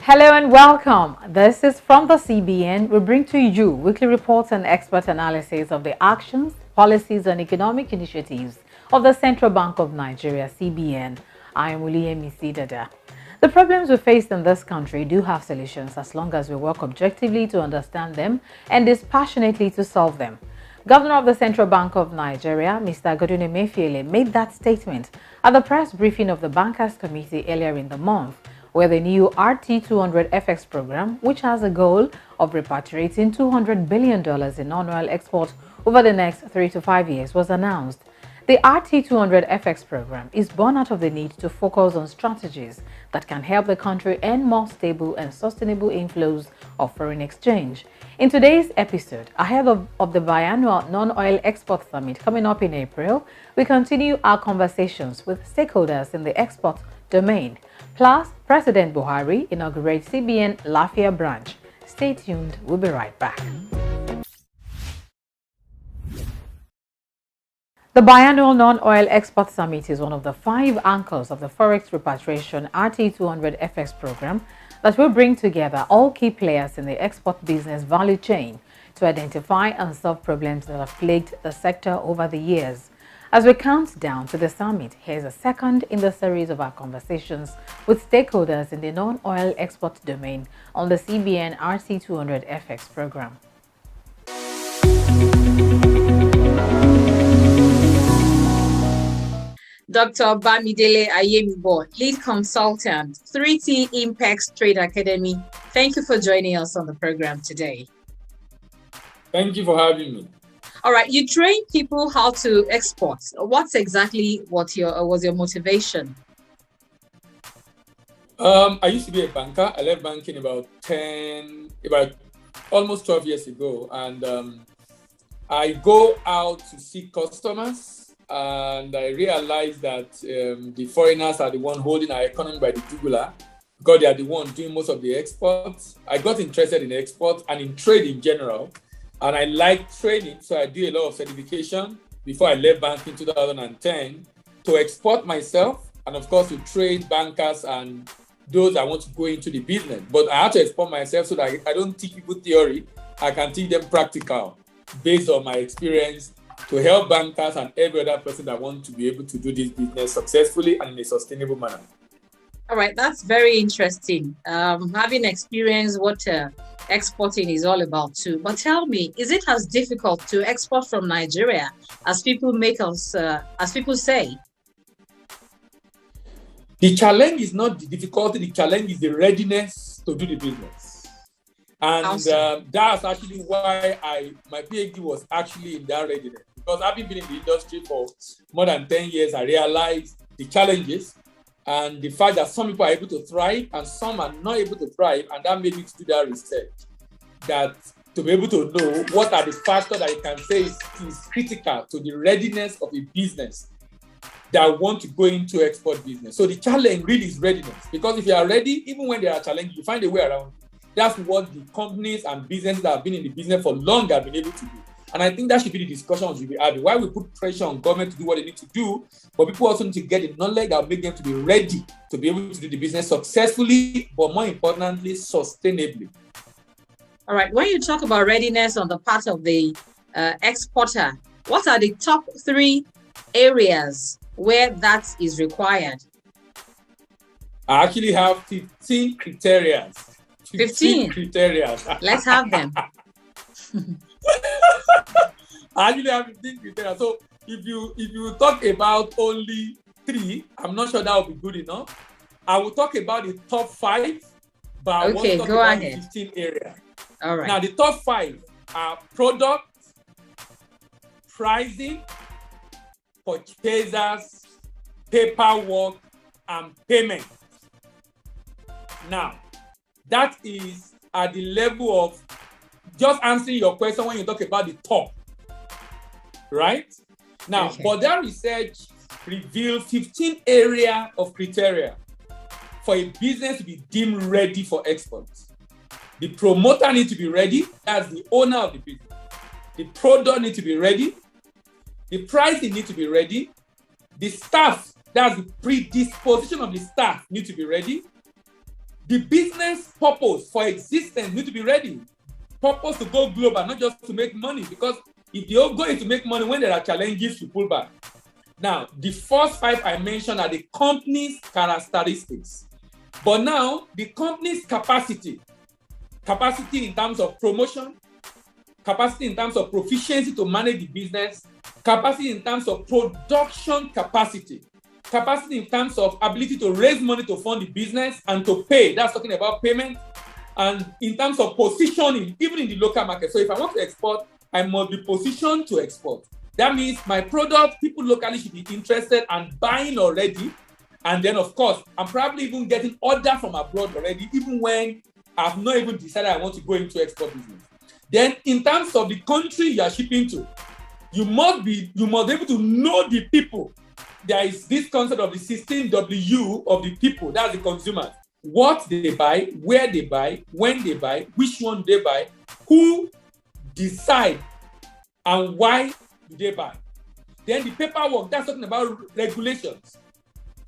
Hello and welcome. This is from the CBN. We bring to you weekly reports and expert analysis of the actions, policies, and economic initiatives of the Central Bank of Nigeria, CBN. I am Yemisi Dada. The problems we face in this country do have solutions as long as we work objectively to understand them and dispassionately to solve them. Governor of the Central Bank of Nigeria, Mr. Godwin Emefiele, made that statement at the press briefing of the Bankers Committee earlier in the month, where the new RT200 FX program, which has a goal of repatriating $200 billion in non-oil exports over the next 3 to 5 years, was announced. The RT200 FX program is born out of the need to focus on strategies that can help the country earn more stable and sustainable inflows of foreign exchange. In today's episode, ahead of the biannual non-oil export summit coming up in April, we continue our conversations with stakeholders in the export domain. Plus, President Buhari inaugurates CBN Lafia branch. Stay tuned, we'll be right back. The biannual non-oil export summit is one of the 5 anchors of the Forex Repatriation RT200 FX program that will bring together all key players in the export business value chain to identify and solve problems that have plagued the sector over the years. As we count down to the summit, here's a second in the series of our conversations with stakeholders in the non-oil export domain on the CBN RT200 FX program. Dr. Bamidele Ayemibo, lead consultant, 3T Impex Trade Academy. Thank you for joining us on the program today. Thank you for having me. All right, you train people how to export. What's exactly was your motivation? I used to be a banker. I left banking about almost 12 years ago, and I go out to see customers, and I realized that the foreigners are the one holding our economy by the jugular because they are the one doing most of the exports. I got interested in exports and in trade in general. And I like training, so I do a lot of certification before I left banking in 2010 to export myself and, of course, to train bankers and those that want to go into the business. But I have to export myself so that I don't teach people theory. I can teach them practical based on my experience to help bankers and every other person that wants to be able to do this business successfully and in a sustainable manner. All right, that's very interesting. Having experienced what exporting is all about too. But tell me, is it as difficult to export from Nigeria as people say? The challenge is not the difficulty, the challenge is the readiness to do the business. And that's actually why my PhD was actually in that readiness. Because having been in the industry for more than 10 years, I realized the challenges and the fact that some people are able to thrive and some are not able to thrive, and that made me to do that research. That to be able to know what are the factors that you can say is critical to the readiness of a business that want to go into export business. So the challenge really is readiness, because if you are ready, even when there are challenges, you find a way around. That's what the companies and businesses that have been in the business for long have been able to do. And I think that should be the discussions we'll be having. Why we put pressure on government to do what they need to do, but people also need to get the knowledge that will make them to be ready to be able to do the business successfully, but more importantly, sustainably. All right. When you talk about readiness on the part of the exporter, what are the top 3 areas where that is required? I actually have 15 criteria. 15 criteria. Let's have them. I actually have 15 criteria. So if you talk about only 3, I'm not sure that will be good enough. I will talk about the top 5, but I want to talk about the 15 areas. All right. Now, the top 5 are product, pricing, purchasers, paperwork, and payment. Now, that is at the level of just answering your question when you talk about the top, right? Now, but that research revealed 15 areas of criteria for a business to be deemed ready for export. The promoter needs to be ready. That's the owner of the business. The product needs to be ready. The pricing needs to be ready. The staff, that's the predisposition of the staff, need to be ready. The business purpose for existence need to be ready. Purpose to go global, not just to make money, because if you're going to make money when there are challenges, you pull back. Now, the first 5 I mentioned are the company's characteristics. But now, the company's capacity in terms of promotion, capacity in terms of proficiency to manage the business, capacity in terms of production capacity in terms of ability to raise money to fund the business and to pay. That's talking about payment. And in terms of positioning, even in the local market. So if I want to export, I must be positioned to export. That means my product, people locally should be interested and buying already. And then, of course, I'm probably even getting orders from abroad already, even when I've not even decided I want to go into export business. Then, in terms of the country you are shipping to, you must be able to know the people. There is this concept of the 16W of the people, that's the consumers. What they buy, where they buy, when they buy, which one they buy, who decide, and why do they buy. Then the paperwork, that's talking about regulations,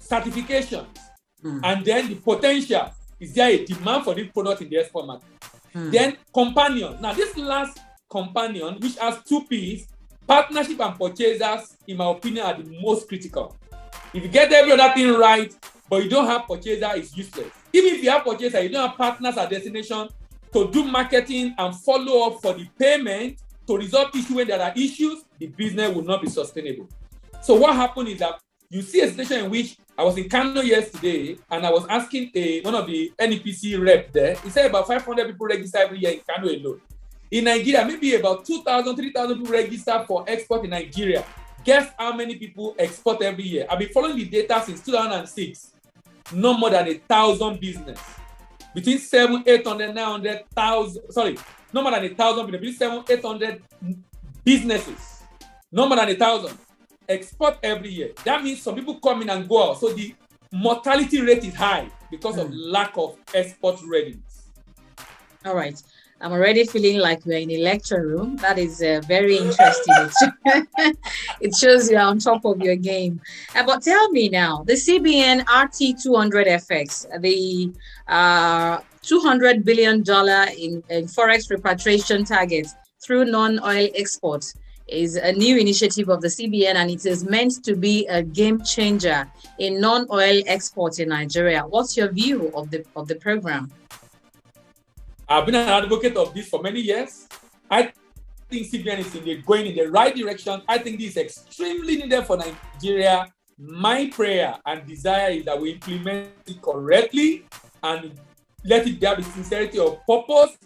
certifications, and then the potential. Is there a demand for this product in the export market? Then companion. Now, this last companion, which has 2 P's, partnership and purchasers, in my opinion, are the most critical. If you get every other thing right, but you don't have purchaser, it's useless. Even if you have purchaser, you don't have partners at destination to do marketing and follow up for the payment to resolve issues when there are issues, the business will not be sustainable. So what happened is that you see a situation in which I was in Kano yesterday and I was asking one of the NEPC rep there. He said about 500 people register every year in Kano alone. In Nigeria, maybe about 2,000, 3,000 people register for export in Nigeria. Guess how many people export every year? I've been following the data since 2006. No more than 1,000 business. Between 700, 800, 900,000. Sorry, no more than 1,000. Between 700, 800 businesses. No more than 1,000. Export every year. That means some people come in and go out. So the mortality rate is high because of lack of export readiness. All right. I'm already feeling like we're in a lecture room. That is very interesting. It shows you are on top of your game. But tell me now, the CBN RT200 FX, the $200 billion in forex repatriation targets through non-oil exports, is a new initiative of the CBN, and it is meant to be a game changer in non-oil exports in Nigeria. What's your view of the program? I've been an advocate of this for many years. I think CBN is going in the right direction. I think this is extremely needed for Nigeria. My prayer and desire is that we implement it correctly and let it there be sincerity of purpose.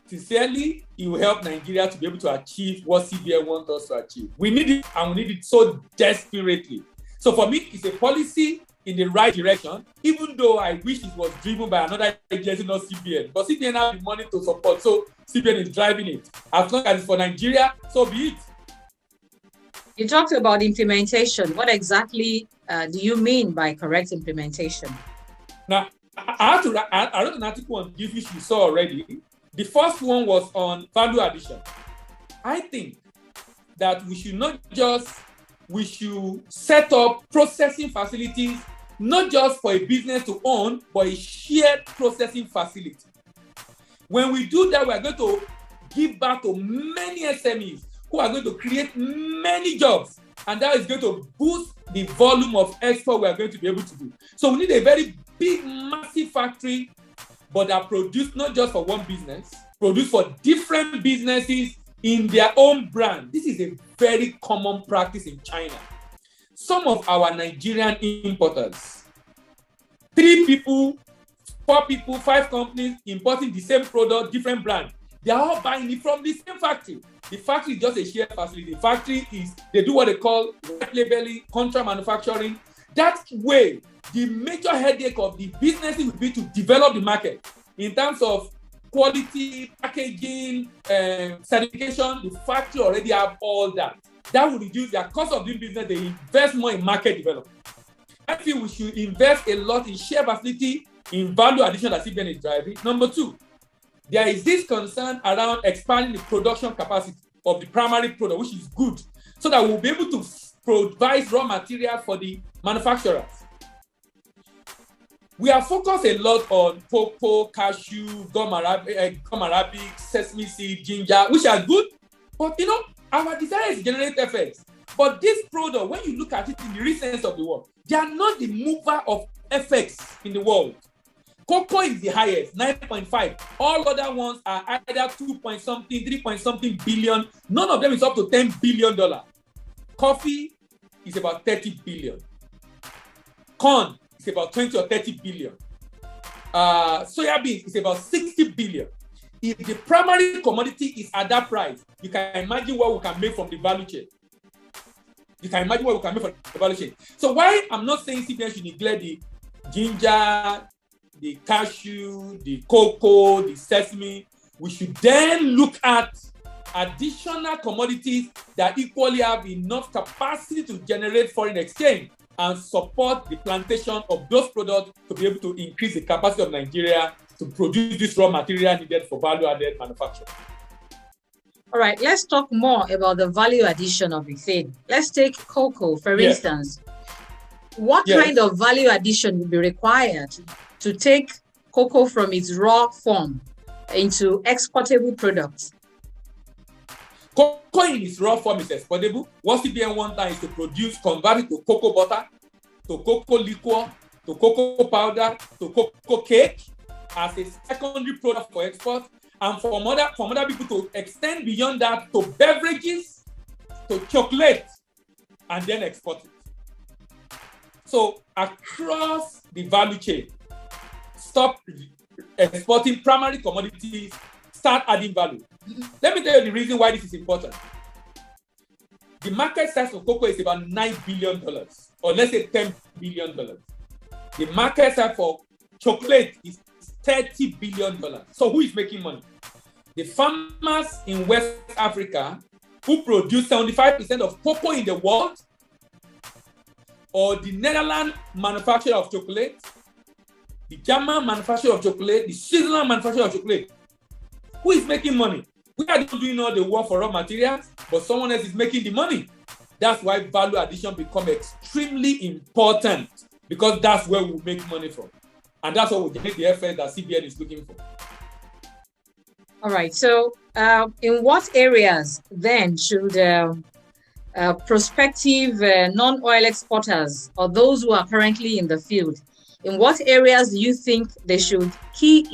Sincerely, it will help Nigeria to be able to achieve what CBN wants us to achieve. We need it, and we need it so desperately. So for me, it's a policy in the right direction, even though I wish it was driven by another agency, not CBN. But CBN has the money to support, so CBN is driving it. As long as it's for Nigeria, so be it. You talked about implementation. What exactly do you mean by correct implementation? Now, I wrote an article on this, which you saw already. The first one was on value addition. I think that we should set up processing facilities, not just for a business to own, but a shared processing facility. When we do that, we are going to give back to many SMEs who are going to create many jobs, and that is going to boost the volume of export we are going to be able to do. So we need a very big, massive factory, but that produce not just for one business, produce for different businesses in their own brand. This is a very common practice in China. Some of our Nigerian importers, 3 people, 4 people, 5 companies importing the same product, different brand. They are all buying it from the same factory. The factory is just a shared facility. The factory they do what they call white labeling, contract manufacturing. That way, the major headache of the businesses will be to develop the market in terms of quality, packaging, certification. The factory already have all that. That will reduce their cost of doing business. They invest more in market development. I feel we should invest a lot in share facility, in value addition that CBN is driving. Number 2, there is this concern around expanding the production capacity of the primary product, which is good, so that we'll be able to provide raw material for the manufacturers. We are focused a lot on cocoa, cashew, gum arabic, sesame seed, ginger, which are good. But our desire is to generate FX. But this product, when you look at it in the real sense of the word, they are not the mover of FX in the world. Cocoa is the highest, 9.5. All other ones are either 2 point something, 3 point something billion. None of them is up to $10 billion. Coffee is about 30 billion. Corn is about 20 or 30 billion. Soya beans is about 60 billion. If the primary commodity is at that price, you can imagine what we can make from the value chain. So why I'm not saying CBN should neglect the ginger, the cashew, the cocoa, the sesame, we should then look at additional commodities that equally have enough capacity to generate foreign exchange and support the plantation of those products to be able to increase the capacity of Nigeria to produce this raw material needed for value-added manufacturing. All right, let's talk more about the value addition of the thing. Let's take cocoa, for instance. What kind of value addition will be required to take cocoa from its raw form into exportable products? Cocoa in its raw form is exportable. What CBN wants is to convert it to cocoa butter, to cocoa liquor, to cocoa powder, to cocoa cake as a secondary product for export, and for other people to extend beyond that to beverages, to chocolate, and then export it. So across the value chain, stop exporting primary commodities, start adding value. Let me tell you the reason why this is important. The market size for cocoa is about $9 billion, or let's say $10 billion. The market size for chocolate is $30 billion. So who is making money? The farmers in West Africa who produce 75% of cocoa in the world, or the Netherlands manufacturer of chocolate, the German manufacturer of chocolate, the Switzerland manufacturer of chocolate. Who is making money? We are doing all the work for raw materials, but someone else is making the money. That's why value addition becomes extremely important, because that's where we make money from. And that's what we generate the FX that CBN is looking for. All right. So in what areas then should prospective non-oil exporters, or those who are currently in the field, in what areas do you think they should key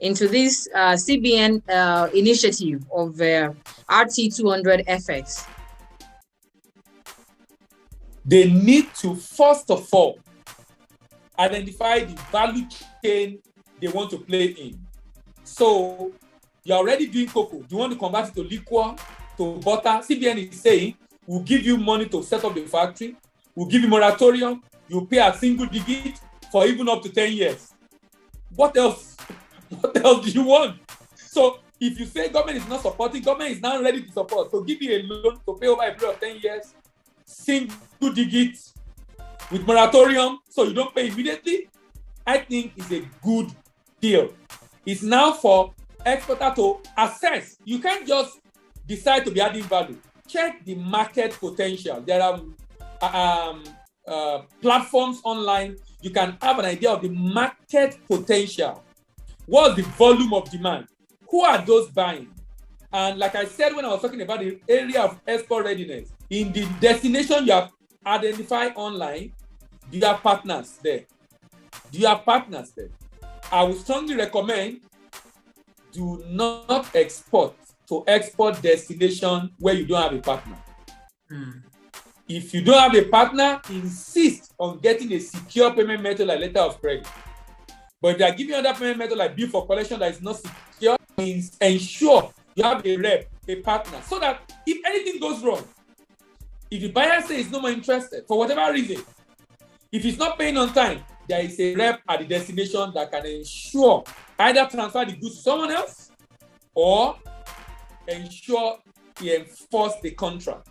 into this CBN initiative of RT200 FX? They need to, first of all, identify the value chain they want to play in. So you're already doing cocoa. Do you want to convert it to liquor, to butter? CBN is saying, we'll give you money to set up the factory. We'll give you moratorium. You'll pay a single digit for even up to 10 years. What else? What else do you want? So if you say government is not supporting, government is now ready to support. So give you a loan to pay over a period of 10 years, single digits with moratorium, so you don't pay immediately. I think it's a good deal. It's now for exporter to assess. You can't just decide to be adding value. Check the market potential. There are platforms online. You can have an idea of the market potential. What's the volume of demand? Who are those buying? And like I said when I was talking about the area of export readiness, in the destination you have identified online, do you have partners there? I would strongly recommend, do not export to export destination where you don't have a partner. If you don't have a partner, insist on getting a secure payment method like letter of credit. But if they are giving you another payment method like bill for collection that is not secure, means ensure you have a rep, a partner, so that if anything goes wrong, if the buyer says he's no more interested for whatever reason, if he's not paying on time, there is a rep at the destination that can ensure either transfer the goods to someone else or ensure he enforce the contract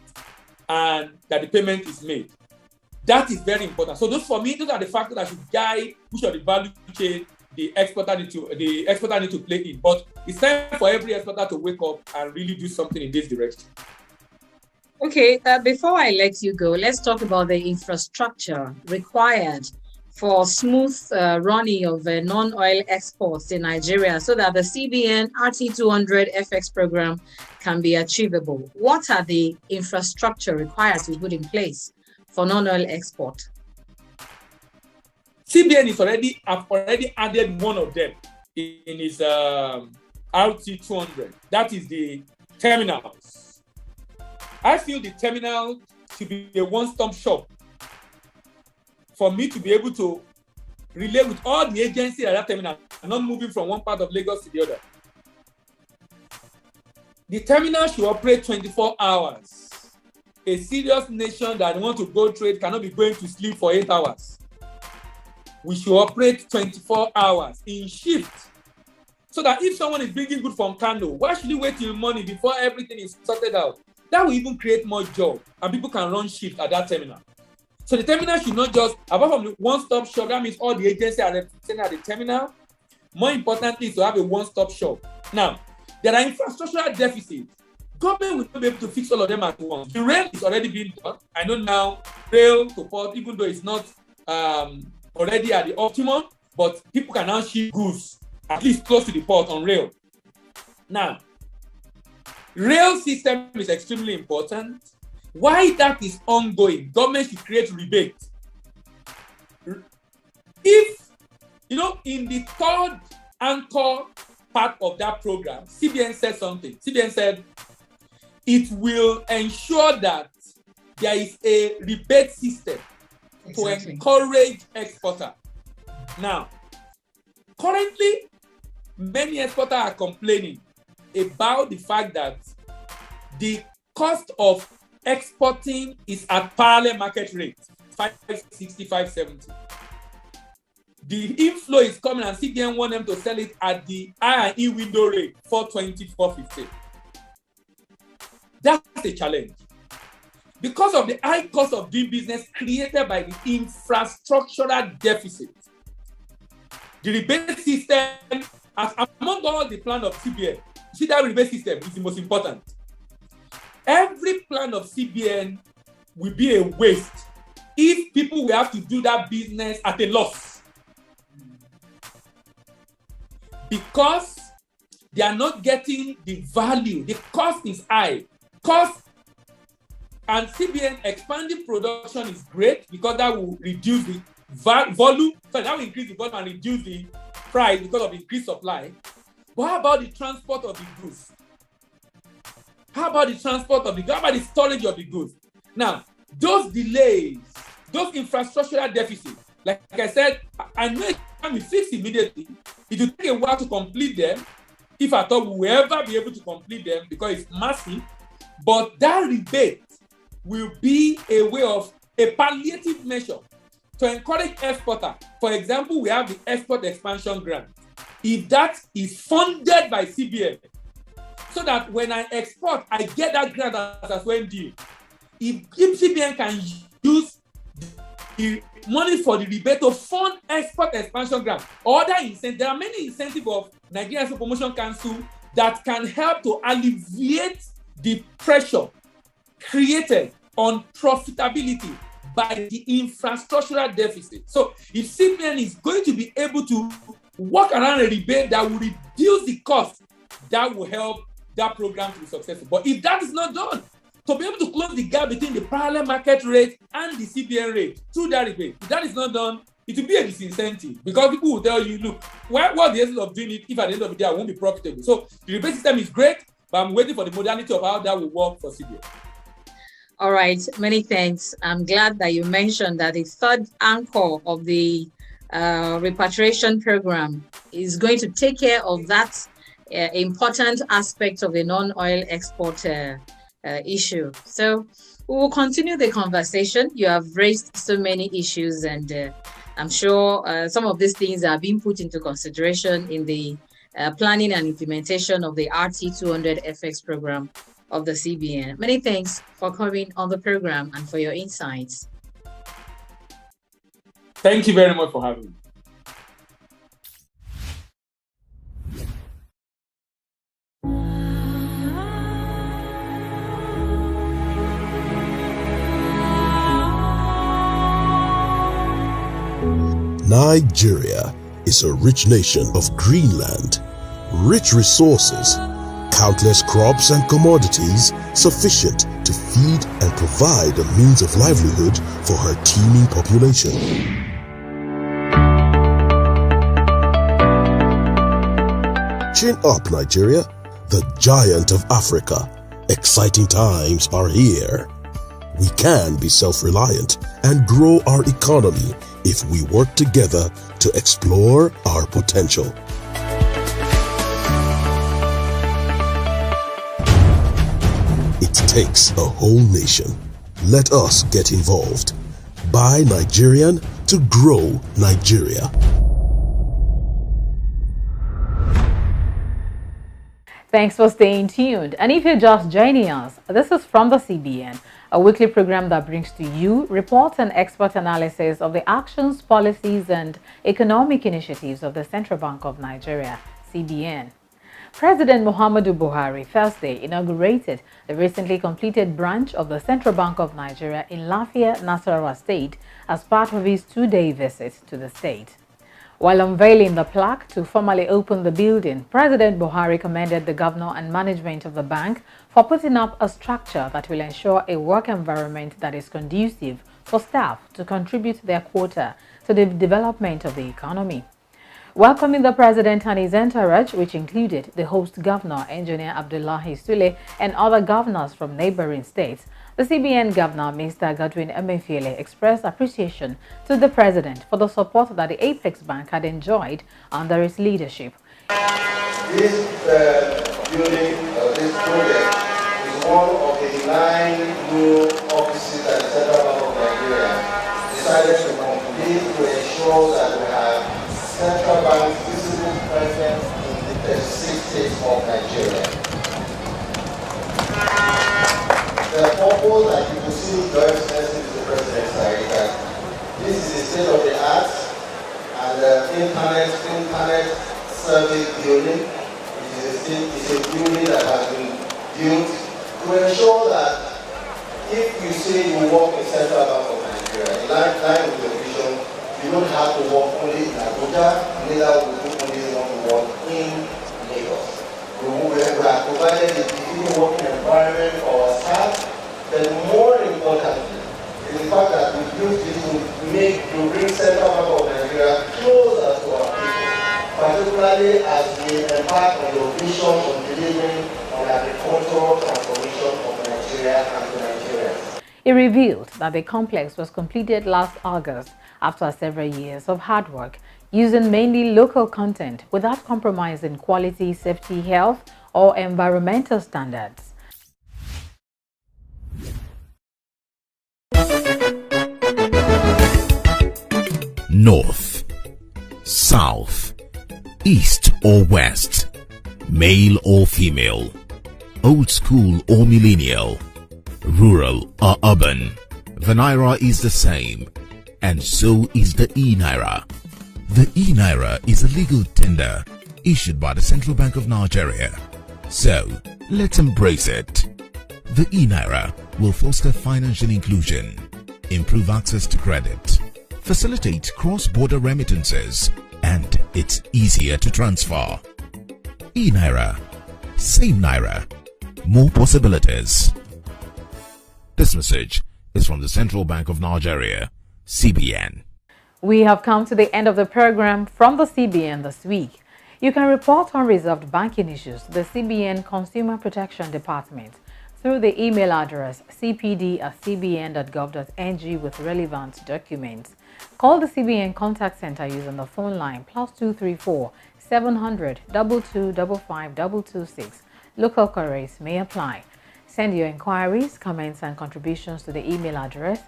and that the payment is made. That is very important. So those are the factors that should guide which of the value chain the exporter need to play in. But it's time for every exporter to wake up and really do something in this direction. Okay, before I let you go, let's talk about the infrastructure required for smooth running of non-oil exports in Nigeria so that the CBN RT200 FX program can be achievable? What are the infrastructure required to put in place for non-oil export? CBN have already added one of them in his RT200. That is the terminals. I feel the terminal should be a one-stop shop for me to be able to relate with all the agencies at that terminal, not moving from one part of Lagos to the other. The terminal should operate 24 hours. A serious nation that wants to go trade cannot be going to sleep for 8 hours. We should operate 24 hours in shift. So that if someone is bringing good from Kano, why should you wait till morning before everything is sorted out? That will even create more job and people can run shift at that terminal. So the terminal should not just, apart from the one-stop shop, that means all the agencies are represented at the terminal. More importantly is to have a one-stop shop. Now, there are infrastructural deficits. Government will not be able to fix all of them at once. The rail is already being done. I know now, rail to port, even though it's not already at the optimum, but people can now ship goods at least close to the port on rail. Now, rail system is extremely important. Why that is ongoing, government should create rebate. If, in the third anchor part of that program, CBN said something. CBN said it will ensure that there is a rebate system to encourage exporter. Now, currently, many exporters are complaining about the fact that the cost of exporting is at parallel market rate, 560, 570. The inflow is coming and CBN want them to sell it at the I&E window rate, 420, 450. That's a challenge. Because of the high cost of doing business created by the infrastructural deficit, the rebate system, among all the plan of CBN, see that rebate system is the most important. Every plan of CBN will be a waste if people will have to do that business at a loss. Because they are not getting the value. The cost is high. Cost and CBN expanding production is great because that will reduce the volume. So that will increase the volume and reduce the price because of increased supply. But how about the transport of the goods? How about the transport of the goods? How about the storage of the goods? Now, those delays, those infrastructural deficits, like I said, I know it can be fixed immediately. It will take a while to complete them, if at all we will ever be able to complete them because it's massive. But that rebate will be a way of a palliative measure to encourage exporter. For example, we have the export expansion grant. If that is funded by CBN, so that when I export, I get that grant as well due. If CBN can use the money for the rebate to fund export expansion grant, or other incentives, there are many incentives of Nigerian Export Promotion Council that can help to alleviate the pressure created on profitability by the infrastructural deficit. So if CBN is going to be able to work around a rebate that will reduce the cost, that will help that program to be successful. But if that is not done, to be able to close the gap between the parallel market rate and the CBN rate through that rebate, if that is not done, it will be a disincentive because people will tell you, look, what's the essence of doing it if at the end of the day I won't be profitable? So the rebate system is great, but I'm waiting for the modality of how that will work for CBN. All right, many thanks. I'm glad that you mentioned that the third anchor of the repatriation program is going to take care of that important aspect of the non-oil export issue. So we will continue the conversation. You have raised so many issues, and I'm sure some of these things are being put into consideration in the planning and implementation of the RT200 FX program of the CBN. Many thanks for coming on the program and for your insights. Thank you very much for having me. Nigeria is a rich nation of greenland, rich resources, countless crops and commodities sufficient to feed and provide a means of livelihood for her teeming population. Chin up, Nigeria, the giant of Africa. Exciting times are here. We can be self-reliant and grow our economy if we work together to explore our potential. It takes a whole nation. Let us get involved. Buy Nigerian to grow Nigeria. Thanks for staying tuned. And if you're just joining us, this is From the CBN, a weekly program that brings to you reports and expert analysis of the actions, policies, and economic initiatives of the Central Bank of Nigeria, CBN. President Muhammadu Buhari Thursday inaugurated the recently completed branch of the Central Bank of Nigeria in Lafia, Nasarawa State as part of his two-day visit to the state. While unveiling the plaque to formally open the building, President Buhari commended the governor and management of the bank for putting up a structure that will ensure a work environment that is conducive for staff to contribute their quota to the development of the economy. Welcoming the president and his entourage, which included the host governor, Engineer Abdullahi Sule, and other governors from neighboring states, the CBN governor, Mr. Godwin Emefiele, expressed appreciation to the president for the support that the Apex Bank had enjoyed under his leadership. This building, this project, is one of the 9 new offices that the Central Bank of Nigeria decided to complete to ensure that we have Central Bank's visible presence in the 36 states of Nigeria. The purpose that you will see Your Excellency the President is that this is a state-of-the-art and internet service building. It is a building that has been built to ensure that if you say you work in Central Bank of Nigeria, in line with your vision, you don't have to work only in Abuja, neither will you only want to work in Lagos. We have provided a different working environment for our staff, but more importantly, is the fact that we built this to bring Central Bank of Nigeria closer to our people, particularly as we embark on your vision on delivering on agricultural transformation of Nigeria and to Nigerians. It revealed that the complex was completed last August after several years of hard work, using mainly local content without compromising quality, safety, health, or environmental standards. North, South, East or West, male or female, old school or millennial, rural or urban, the Naira is the same, and so is the e-Naira. The e-Naira is a legal tender issued by the Central Bank of Nigeria. So, let's embrace it. The e-Naira will foster financial inclusion, improve access to credit, facilitate cross-border remittances, and it's easier to transfer. E-Naira, same Naira, more possibilities. This message is from the Central Bank of Nigeria, CBN. We have come to the end of the program from the CBN this week. You can report unresolved banking issues to the CBN Consumer Protection Department through the email address cpd@cbn.gov.ng with relevant documents. Call the CBN Contact Center using the phone line +234 700 2255 226. Local queries may apply. Send your inquiries, comments, and contributions to the email address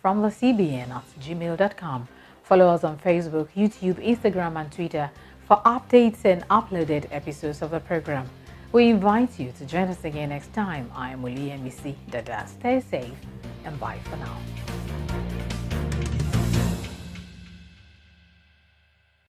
from the CBN@gmail.com. Follow us on Facebook, YouTube, Instagram, and Twitter for updates and uploaded episodes of the program. We invite you to join us again next time. I am Yemisi Dada. Stay safe and bye for now.